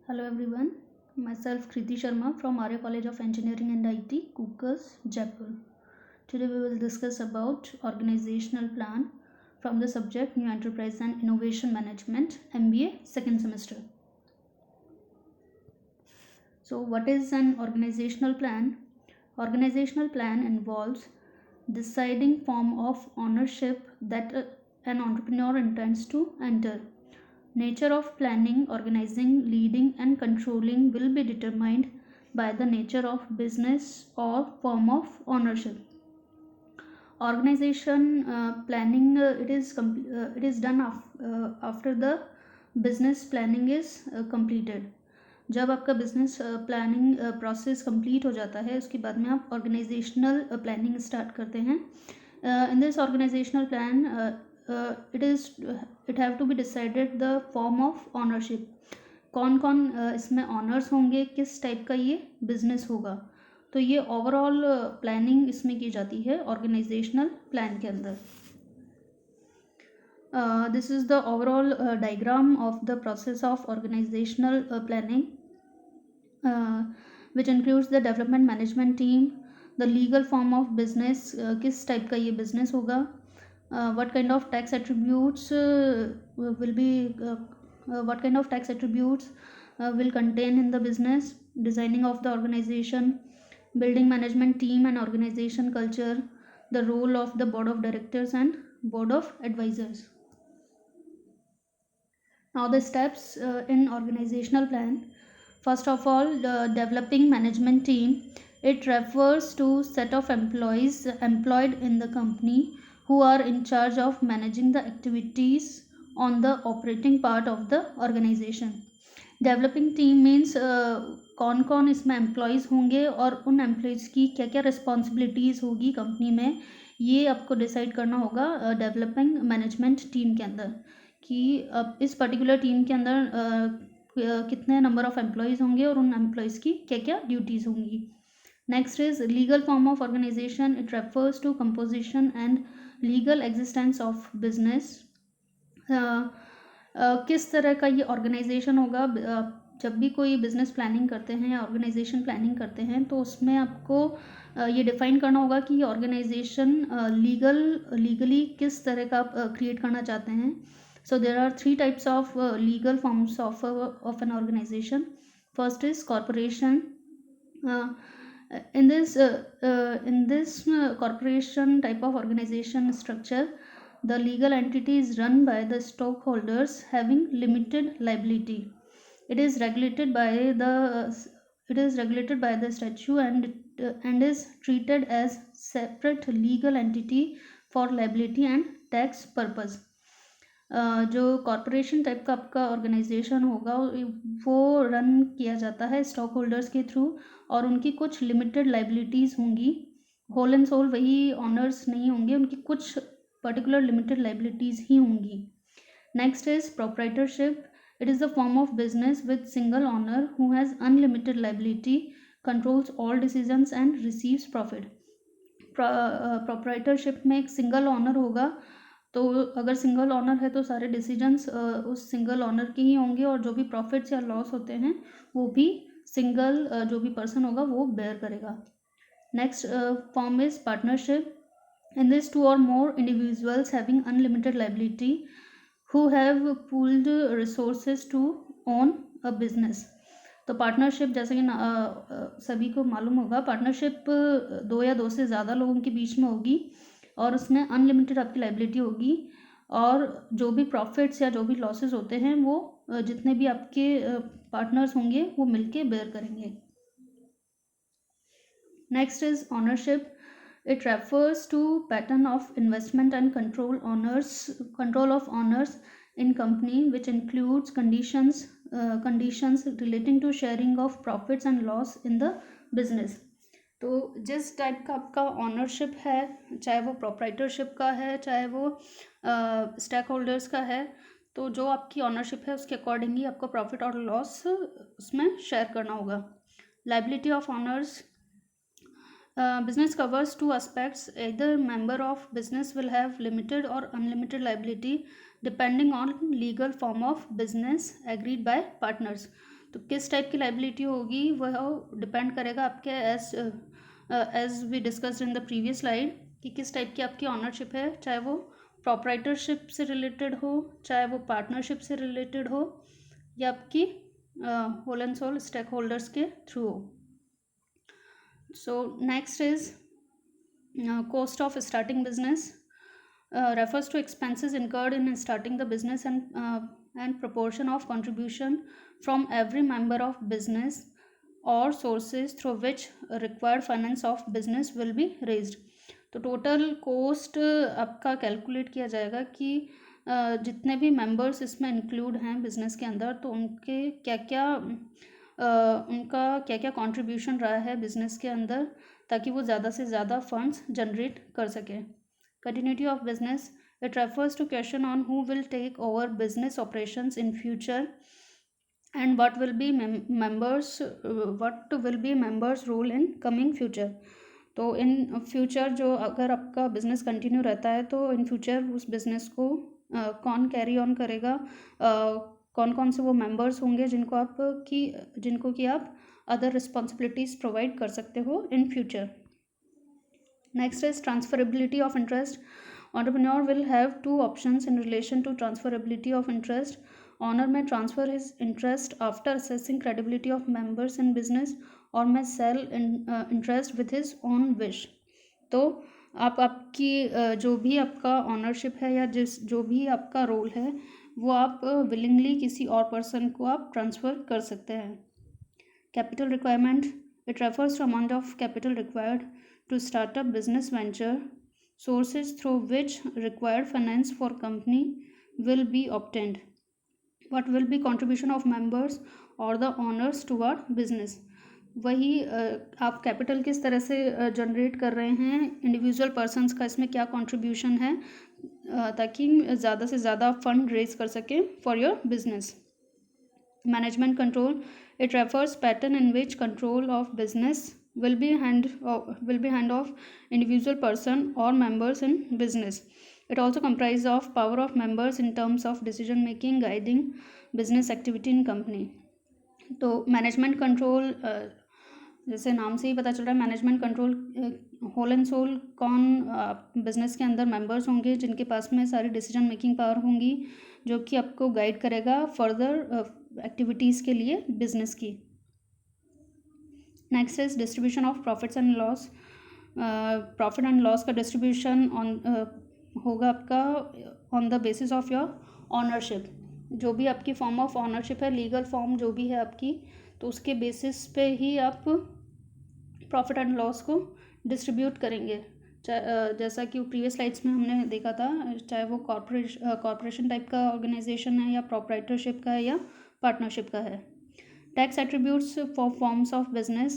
Hello everyone, myself Kriti Sharma from Arya College of Engineering and IT, Kukas, Jaipur. Today we will discuss about organizational plan from the subject New Enterprise and Innovation Management, MBA, second semester. So what is an organizational plan? Organizational plan involves deciding form of ownership that an entrepreneur intends to enter. Nature of planning, organizing, leading, and controlling will be determined by the nature of business or form of ownership. Organization planning it is done after the business planning is completed. जब आपका business planning process complete हो जाता है उसके बाद में आप organisational planning start करते हैं. In this organisational plan it have to be decided the form of ownership. कौन कौन इसमें ऑनर्स होंगे, किस टाइप का ये बिजनेस होगा. तो ये ओवरऑल प्लानिंग इसमें की जाती है ऑर्गेनाइजेशनल प्लान के अंदर. This is the overall diagram of the process of organizational planning, which includes the development management team, the legal form of business, किस टाइप का ये बिजनेस होगा, what kind of tax attributes will contain in the business, designing of the organization, building management team and organization culture, the role of the board of directors and board of advisors. Now the steps in organizational plan. First of all, the developing management team. It refers to set of employees employed in the company who are in charge of managing the activities on the operating part of the organization. Developing team means कौन कौन इसमें employees होंगे और उन employees की क्या क्या responsibilities होगी कंपनी में, ये आपको डिसाइड करना होगा डेवलपिंग मैनेजमेंट टीम के अंदर कि अब इस पर्टिकुलर टीम के अंदर कितने नंबर ऑफ एम्प्लॉयज़ होंगे और उन एम्प्लॉयज़ की क्या क्या ड्यूटीज़ होंगी. Next is legal form of organisation. It refers to composition and legal existence of business. किस तरह का ये ऑर्गेनाइजेशन होगा. जब भी कोई बिजनेस प्लानिंग करते हैं या ऑर्गेनाइजेशन प्लानिंग करते हैं तो उसमें आपको ये डिफाइन करना होगा कि ये ऑर्गेनाइजेशन लीगली किस तरह का क्रिएट करना चाहते हैं. So there are three types of legal forms of an organization. First is corporation. In this corporation type of organization structure, the legal entity is run by the stockholders having limited liability. It is regulated by the statute and is treated as separate legal entity for liability and tax purpose. जो corporation type का आपका organisation होगा वो run किया जाता है stock holders के through और उनकी कुछ लिमिटेड लाइबिलिटीज़ होंगी. होल एंड सोल वही ऑनर्स नहीं होंगे, उनकी कुछ पर्टिकुलर लिमिटेड लाइबिलिटीज़ ही होंगी. Next is proprietorship. It is the form of business with single owner who has unlimited liability, controls all decisions and receives profit. Proprietorship में एक single owner होगा, तो अगर सिंगल ऑनर है तो सारे डिसीजंस उस सिंगल ऑनर के ही होंगे और जो भी प्रॉफिट्स या लॉस होते हैं वो भी सिंगल जो भी पर्सन होगा वो बेयर करेगा. Next form is partnership. In this two or more individuals having unlimited liability who have pooled resources to own a business. तो पार्टनरशिप जैसे कि सभी को मालूम होगा, पार्टनरशिप दो या दो से ज़्यादा लोगों के बीच में होगी और उसमें अनलिमिटेड आपकी लाइबिलिटी होगी और जो भी प्रॉफिट्स या जो भी लॉसेस होते हैं वो जितने भी आपके पार्टनर्स होंगे वो मिलके बेयर करेंगे. Next is ownership. It refers to pattern of investment and control of owners in company which includes conditions relating to sharing of profits and loss in the business. तो जिस टाइप का आपका ownership है, चाहे वो proprietorship का है चाहे वो स्टेक होल्डर्स का है, तो जो आपकी ऑनरशिप है उसके अकॉर्डिंगली आपको प्रॉफिट और लॉस उसमें शेयर करना होगा. Liability of honours. Business covers two aspects. Either member of business will have limited or unlimited liability depending on legal form of business agreed by partners. तो किस type की liability होगी वह depend करेगा आपके as we discussed in the previous slide कि किस type की आपकी ऑनरशिप है, चाहे वो प्रोप्राइटरशिप से रिलेटेड हो, चाहे वो पार्टनरशिप से रिलेटेड हो, या आपकी whole and sole stakeholders के थ्रू हो. So next is cost of starting business. Refers to expenses incurred in starting the business and proportion of contribution from every member of business or sources through which required finance of business will be raised. तो total cost आपका calculate किया जाएगा कि जितने भी members इसमें include हैं business के अंदर, तो उनके क्या क्या उनका क्या क्या कंट्रीब्यूशन रहा है बिजनेस के अंदर, ताकि वो ज़्यादा से ज़्यादा फंड्स जनरेट कर सके. Continuity of business. It refers to question on who will take over business operations in future and what will be members role in coming future. तो इन फ्यूचर जो अगर आपका बिजनेस कंटिन्यू रहता है तो in future उस business को कौन कैरी ऑन करेगा, कौन कौन से वो मेंबर्स होंगे जिनको कि आप अदर रिस्पॉन्सिबिलिटीज़ प्रोवाइड कर सकते हो in future. Next is transferability of interest. Entrepreneur will have two options in relation to transferability of interest. Owner may transfer his interest after assessing credibility of members in business or may sell interest with his own wish. तो आपकी जो भी आपका ownership है या जो भी आपका रोल है वो आप विलिंगली किसी और पर्सन को आप ट्रांसफ़र कर सकते हैं. Capital requirement. It refers to amount of capital required to start up business venture. Sources through which required finance for company will be obtained. What will be contribution of members or the owners toward business. वही आप capital किस तरह से generate कर रहे हैं, individual persons का इसमें क्या कंट्रीब्यूशन है, ताकि ज़्यादा से ज़्यादा फंड रेज कर सकें for your business. Management control. It refers pattern in which control of business will be hand off individual person or members in business. It also comprises of power of members in terms of decision making, guiding business activity in company. तो management control जैसे नाम से ही पता चल रहा है, management control whole and sole कौन बिजनेस के अंदर मेंबर्स होंगे जिनके पास में सारी डिसीजन मेकिंग पावर होंगी, जो कि आपको गाइड करेगा फर्दर एक्टिविटीज़ के लिए बिजनेस की. Next is distribution of profits and loss. Profit and loss का डिस्ट्रीब्यूशन होगा आपका on the basis of your ownership. जो भी आपकी फॉर्म ऑफ ऑनरशिप है, लीगल फॉर्म जो भी है आपकी, तो उसके बेसिस पे ही आप प्रॉफिट एंड लॉस को डिस्ट्रीब्यूट करेंगे. जैसा कि प्रीवियस स्लाइड्स में हमने देखा था, चाहे वो कॉर्पोरेशन टाइप का ऑर्गेनाइजेशन है या प्रोप्राइटरशिप का है या पार्टनरशिप का है. Tax attributes for forms of business.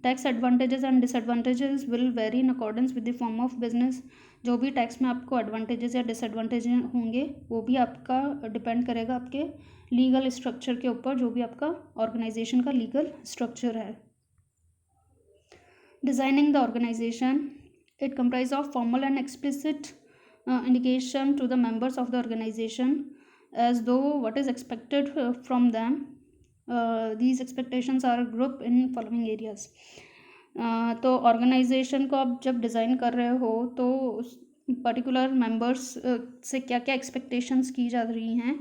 Tax advantages and disadvantages will vary in accordance with the form of business. जो भी टैक्स में आपको एडवांटेजेस या डिसएडवांटेजेस होंगे वो भी आपका डिपेंड करेगा आपके लीगल स्ट्रक्चर के ऊपर, जो भी आपका ऑर्गेनाइजेशन का लीगल स्ट्रक्चर है. Designing the organisation. It comprise of formal and explicit indication to the members of the organisation as to what is expected from them. These expectations are grouped in following areas. तो organisation को आप जब design कर रहे हो तो particular members से क्या क्या एक्सपेक्टेशंस की जा रही हैं,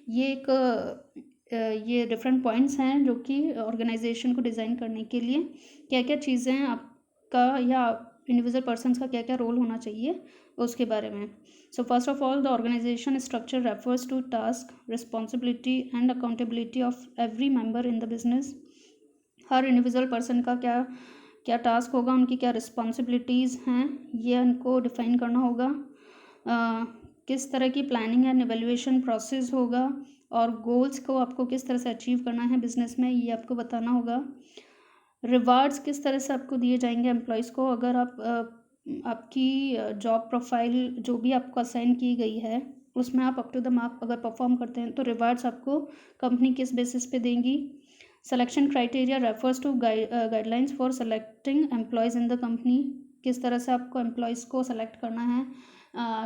ये डिफरेंट पॉइंट्स हैं जो कि ऑर्गेनाइजेशन को डिज़ाइन करने के लिए क्या क्या चीज़ें आपका या इंडिविजुअल पर्सनस का क्या क्या रोल होना चाहिए उसके बारे में. So first of all, the organization structure refers to task, responsibility and accountability of every member in the business. Her individual person का क्या क्या टास्क होगा, उनकी क्या रिस्पॉन्सिबिलिटीज़ हैं, ये उनको डिफाइन करना होगा. किस तरह की प्लानिंग एंड एवेल्यूएशन प्रोसेस होगा और गोल्स को आपको किस तरह से अचीव करना है बिजनेस में, ये आपको बताना होगा. रिवार्ड्स किस तरह से आपको दिए जाएंगे एम्प्लॉयज़ को. अगर आपकी जॉब प्रोफाइल जो भी आपको असाइन की गई है उसमें आप अप टू द मार्क अगर परफॉर्म करते हैं तो रिवार्ड्स आपको कंपनी किस बेसिस पे देंगी. Selection criteria refers to guidelines for selecting employees in the company. किस तरह से आपको एम्प्लॉयज़ को सेलेक्ट करना है,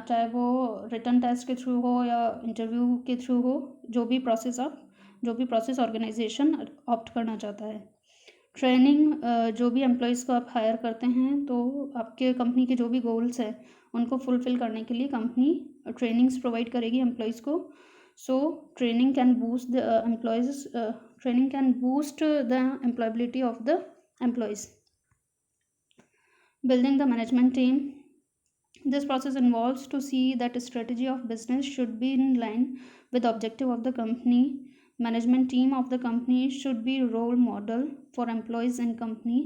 चाहे वो रिटन टेस्ट के थ्रू हो या इंटरव्यू के थ्रू हो, जो भी प्रोसेस आप जो भी प्रोसेस ऑर्गेनाइजेशन ऑप्ट करना चाहता है। ट्रेनिंग, जो भी एम्प्लॉयज़ को आप हायर करते हैं तो आपके कंपनी के जो भी गोल्स हैं उनको फुलफ़िल करने के लिए कंपनी ट्रेनिंग्स प्रोवाइड करेगी एम्प्लॉयज़ को। So training can boost the employability of the employees. Building the management team. This process involves to see that a strategy of business should be in line with the objective of the company. Management team of the company should be role model for employees and company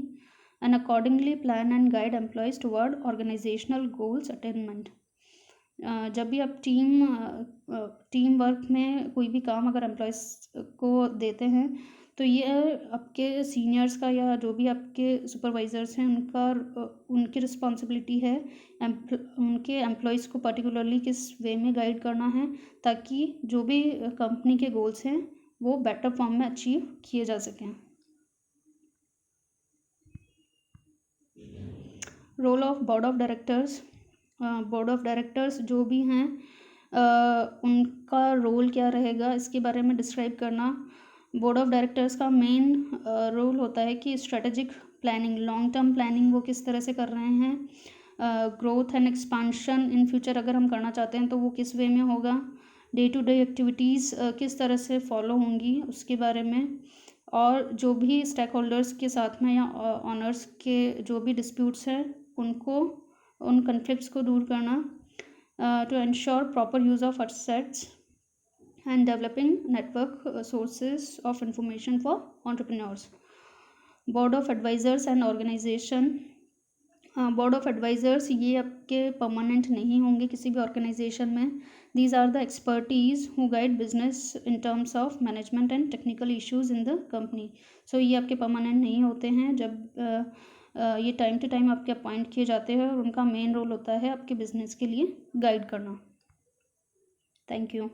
and accordingly plan and guide employees toward organizational goals attainment. जब भी आप team work में कोई भी काम अगर employees को देते हैं तो ये आपके सीनियर्स का या जो भी आपके सुपरवाइज़र्स हैं उनकी रिस्पॉन्सिबिलिटी है उनके एम्प्लॉयज़ को पर्टिकुलरली किस वे में गाइड करना है ताकि जो भी कंपनी के गोल्स हैं वो बेटर फॉर्म में अचीव किए जा सकें। Role of board of directors. Board of directors जो भी हैं उनका रोल क्या रहेगा इसके बारे में डिस्क्राइब करना। बोर्ड ऑफ डायरेक्टर्स का मेन रोल होता है कि strategic planning, long term planning वो किस तरह से कर रहे हैं, growth and expansion in future अगर हम करना चाहते हैं तो वो किस वे में होगा, डे टू डे एक्टिविटीज़ किस तरह से फॉलो होंगी उसके बारे में, और जो भी स्टेक होल्डर्स के साथ में या ऑनर्स के जो भी डिस्प्यूट्स हैं उन कन्फ्लिक्ट्स को दूर करना, to ensure proper use of assets and developing network sources of information for entrepreneurs. Board of advisors and organization. Board of advisors ये आपके परमानेंट नहीं होंगे किसी भी ऑर्गेनाइजेशन में। These are the expertise who guide business in terms of management and technical issues in the company. So ये आपके permanent नहीं होते हैं, जब ये टाइम टू टाइम आपके अपॉइंट किए जाते हैं और उनका मेन रोल होता है आपके बिजनेस के लिए गाइड करना। Thank you.